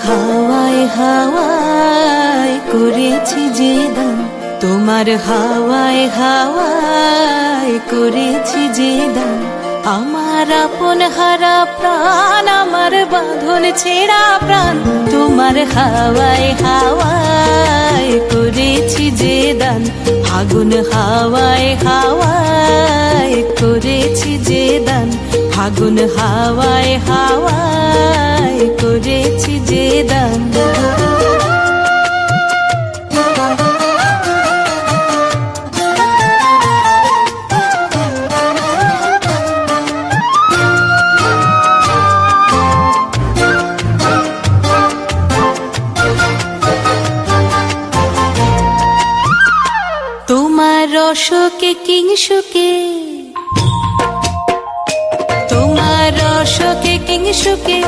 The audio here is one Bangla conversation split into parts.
হাওয়ায় হাওয়ায় করেছি যে দান, তোমার হাওয়ায় হাওয়ায় করেছি যে দান। আমার আপন হারা প্রাণ, আমার বাঁধন ছেঁড়া প্রাণ, তোমার হাওয়ায় হাওয়ায় করেছি যে দান। ফাগুন হাওয়ায় হাওয়ায় করেছি যে দান, ফাগুন হাওয়ায় হাওয়ায় করেছি যে দান। তোমার রসকে কিংসুকে, তোমার রসকে কিংসুকে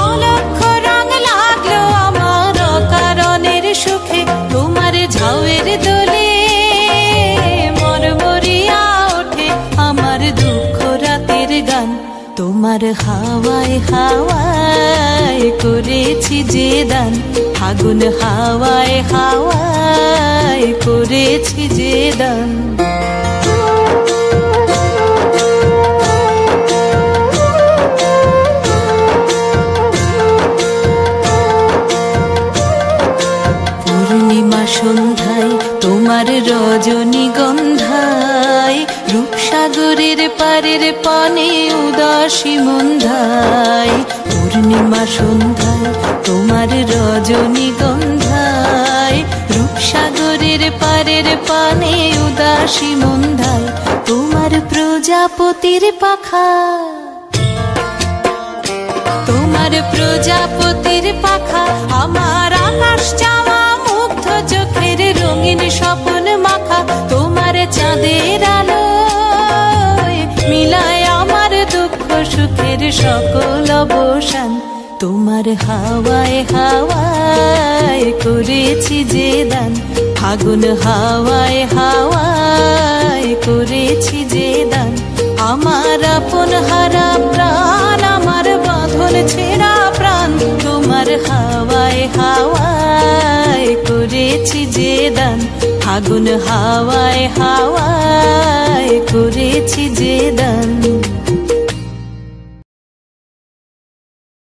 অলক্ষ রং লাগলো আমার অকারণের সুখে। তোমার ঝাউয়ের দোলে মরমরিয়া ওঠে আমার দুঃখ রাতের গান। তোমার হাওয়ায় হাওয়ায় করেছি যে দান, ফাগুন হাওয়ায় হাওয়ায় করেছি যে দান। পূর্ণিমা সন্ধ্যায় তোমার রজনীগন্ধায়, রূপসাগরের পারের পানে উদাসী মন্ধায়। পূর্ণিমা সন্ধ্যায় তোমার রজনীগন্ধায়, রূপসাগরের পারের পানে উদাসী মন্ধায়। তোমার প্রজাপতির পাখা, তোমার প্রজাপতির পাখা আমার আকাশ চাওয়া মুগ্ধ চোখের রঙিন স্বপ্ন মাখা। তোমার চাঁদের আলো মিলায় আমার দুঃখ সুখের সকল অবসান। তোমার হাওয়ায় হাওয়ায় করেছি যে দান, ফাগুন হাওয়ায় হাওয়ায় করেছি যে দান। আমার আপন হারা প্রাণ, আমার বাঁধন ছেঁড়া প্রাণ, তোমার হাওয়ায় হাওয়ায় করেছি যে দান। ফাগুন হাওয়ায় হাওয়ায় করেছি যে দান।